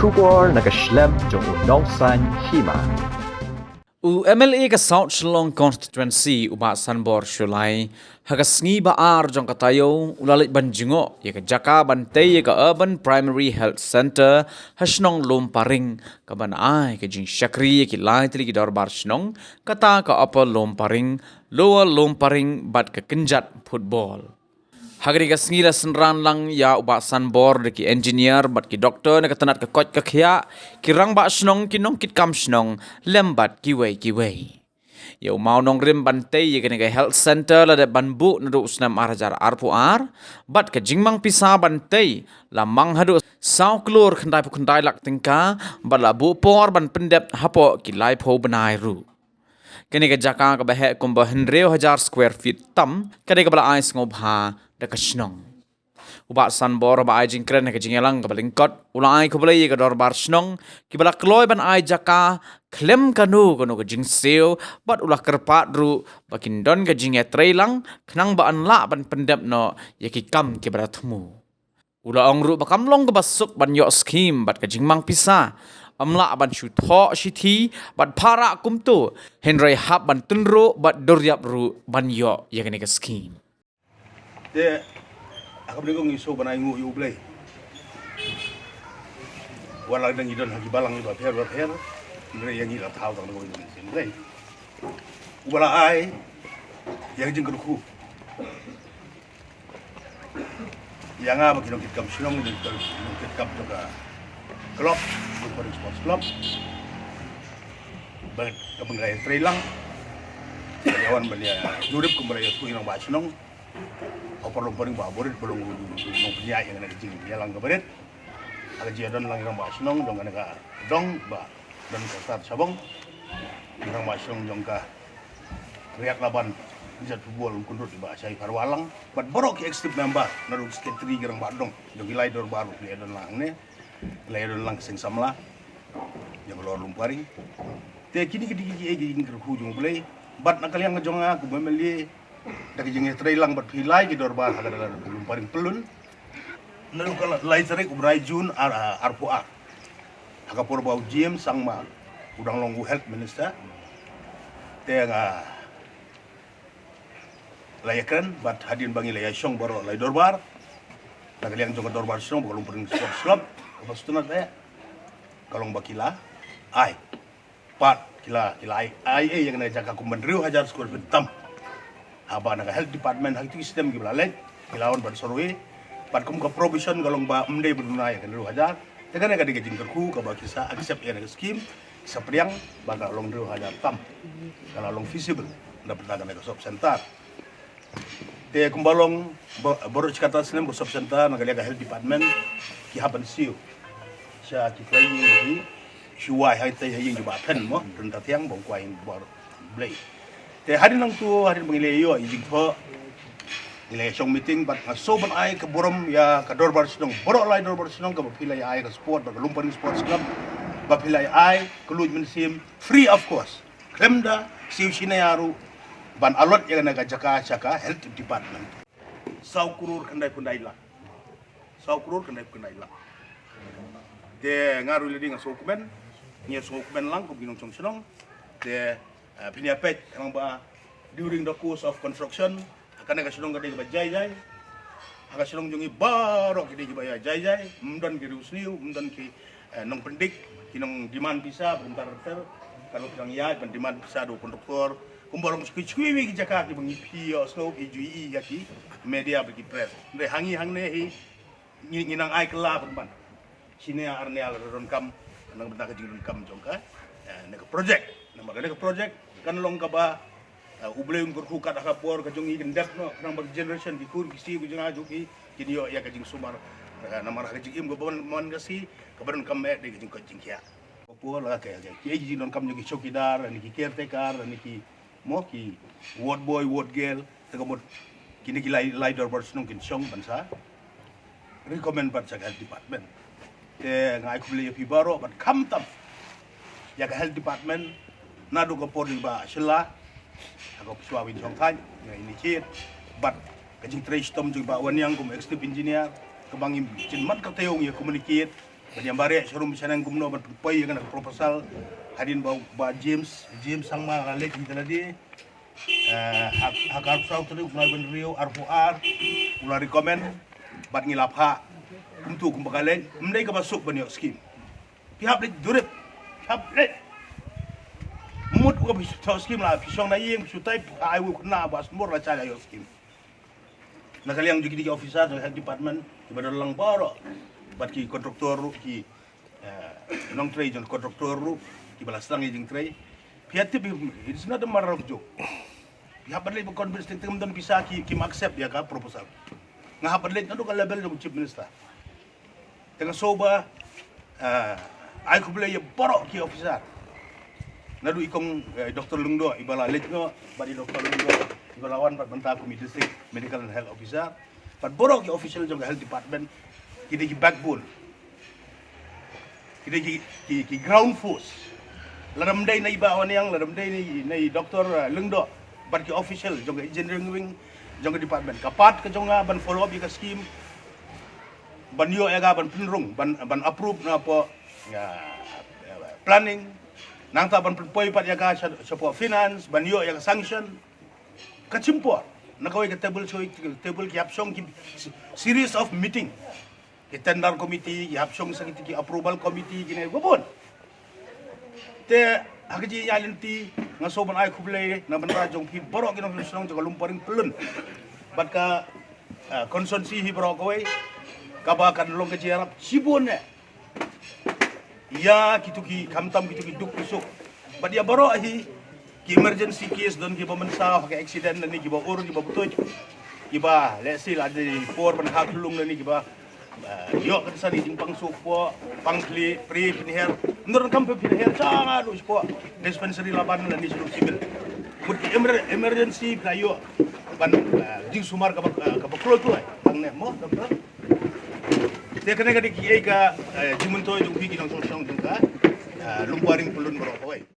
Shubor nakaslem jong udongsan hima. MLA ka South Shillong constituency uba Sanbor Shulai hagasngi ba jong katayo ulalit banjingo ya ka jaka bantay ka urban primary health center hasnong lomparing ka banay ka jing syakri ki lai tili ki dorbar shnong kata ka upper lomparing lower lomparing bat ka kenjat football. Hagari ka sngira senran lang ya uba Sanbor de ki engineer bat ki doktor na katanat ka kot ka khya kirang ba snong kinong kit kam snong lembat ki wei ya mau nong rim bantay ya ka health center la de banbu na do usnam arajar arpu ar bat ka jingmang pisa bantay lamang hadu saw klur khandai pu khandai lak tingka bat la bu por ban pendep hapo ki lai pho banai ru kini ka jaka ka bahe kumba 100,000 square feet tam kani ka bala ais ngob ha da kashnong uba Sanbor ba ai jingkren ka jingelang ka balingkot ulai ko balai ka dor bar snong ki bala kloy ban ai jaka klem kanu ka jingseo bat ulah kerpat ru bakin don ka jinge trailang knang ba anla ban pendep no yaki kam ki barathmu ula ong ru bakam long ka basuk ban yo scheme bat ka jingmang pisa amla ban shoot ho shithi bat para kumtu henry hab ban tunro bat doryap ru ban yo yakani ka scheme de aku beli iso banai ngu yu blay wala dang idon hagi balang iba per ndre yang ila taw tang ngu yu sin blay wala ai yang jing ku yang apa kinong kit kam sinong ni kit kam juga klub Lumpering Sports Club bag kabang gaya trailang yawan bania jurip kumbaya tu inang basinong opor Lumpering baborit belum nong punya yang nak jing yalang kabaret aga jiadon lang inang basinong dong ka dong ba dan kasar sabong inang basinong dong ka riak laban jat football kundut di bahasa Parwalang bat borok active member naru sketri gerang badong dong ilai dor baru liadon lang ne layan lang sing samla yang keluar Lumpering te kini egi ingker hujung play bat nakaliang ngajonga ku memeli dak jinge trailang bat hilai ki dorbar haga Lumpering pelun nalu kala lai tarik ubrai jun arpu a haga por bau jim sangma udang longu health minister te nga layakan bat hadin bangi layashong baro lai dorbar nakaliang jonga dorbar song bok Lumpering Sports Club lepas tu nak saya kalau bakila ai pat kila ai yang nak jaga kumandriu hajar skor bentam apa nak health department hak itu sistem gila lek kilawan bar sorwe pat kum ka provision kalau ba mende berdunai kan riu hajar tekan ka digajing kerku ka bakisa accept ya skim sapriang baga long riu hajar tam kalau long visible dapat dagan ka shop center te kumbalong baru kata senem shop center nak lihat health department ki haban siu sa kita ini shuai hai tai hai yang pen mo dan tatiang bong kwai bor blay te hari nang tu hari mengile yo ijing tho ile song meeting bat so ban ai ke borom ya ka dor bar sinong borok lai dor bar sinong ka pilai ai ka sport ba Lumpering Sports Club ba pilai ai ke luj mensim free of course klemda siu sinayaru ban alot yang naga jaka health department sau kurur kendai pundai la de ngaru lidi ngang sokumen lang ko ginong chongchong de pinia pet ang ba during the course of construction akan nga sinong gade ba jay aga sinong jungi barok gade ba jay mdan ki rusniu mdan ki nong pendik kinong demand bisa bentar kalau kang ya ban demand bisa do konduktor kumbarong skwi ki jaka ki bangi pio snow ki jui ki media bagi press de hangi hangne hi nginang ai kala ban sini arneal ron kam nang benda ka jingun kam jongka nek project nama ka project kan long ka ba ublay ung kurku ka por ka jongi gendap no nang bag generation di kur kisi bujanga joki kini yo ya ka jing sumar nama ka jing im go bon mon gasi ka baron kam me de jing ko jing kya por la ka ki jing non kam jogi chokidar ni ki caretaker ni ki mo ki ward boy ward girl ta ko mod kini ki lai dor nong kin song bansa recommend bat sa health department ngai kubli pi baro bat kam tam ya ka health department na do ko por ba shila ako suawin song kan ya ini kit bat ka jing trace tom jing ba wan yang kum executive engineer ka bangim chin mat ka tayong ya communicate Banyak bare showroom sana yang gumno berpai kan proposal hadin ba James sang ma lek kita tadi hak arusau tadi mulai benrio arfuar mulai rekomend bat ngilap hak untuk kumpakalen mendai ka masuk banyak skim pihak lek durip pihak lek mut ko bisa skim lah pisong na yeng sutai ai wu kena bas mur la caga yo skim na kaliang juga di officer health department di badalang baro bat ki kontraktor ki nong tray jon kontraktor ki balas tang jing tray pihak tip it's not a matter of joke pihak badle bu convince tem dan bisa ki accept ya ka proposal nga badle ando ka level ng chief minister tengah soba ai ko bele baro ki officer nadu ikong Dr. Lungdo ibala letno badi Dr. Lungdo ibalawan pat banta komite district medical and health officer pat boro ki official jong health department kita ki backbone kita ki ground force laram day na ibawan yang laram day ni Dr. Lungdo bat ki official jong engineering wing jong department kapat ke jonga ban follow up ka scheme ban yo ega ban penrung ban approve na po planning nang ta ban poi pat ya ka support finance ban yo ya sanction kacimpor nakawai ka table ki apsong ki series of meeting ki tender committee ki apsong sa ki approval committee ki ne gobon te hagaji yalinti nga soban ay kublay na banra jong ki boro ki no sunong to lumparing pelun bat ka konsonsi hi boro kawai kabakan long ka jarap sibon ne ya kitu ki kamtam kitu ki duk kusuk bat ya boro hi ki emergency case don ki pemensa ka accident ni ki ba urun ki ba butuj ki ba let's say ada por ban hak lung ni ki ba yo kan sani jing pang supo pangkli pri pinher ndor kam pe pinher changa lu supo dispensary laban ni sulu sibil mut emergency kayo ban jing sumar ka klo tu ai bang ne mo dokter te kene ka di ki ka jimun to jung bi ki nong song jung ka lumparing pelun bro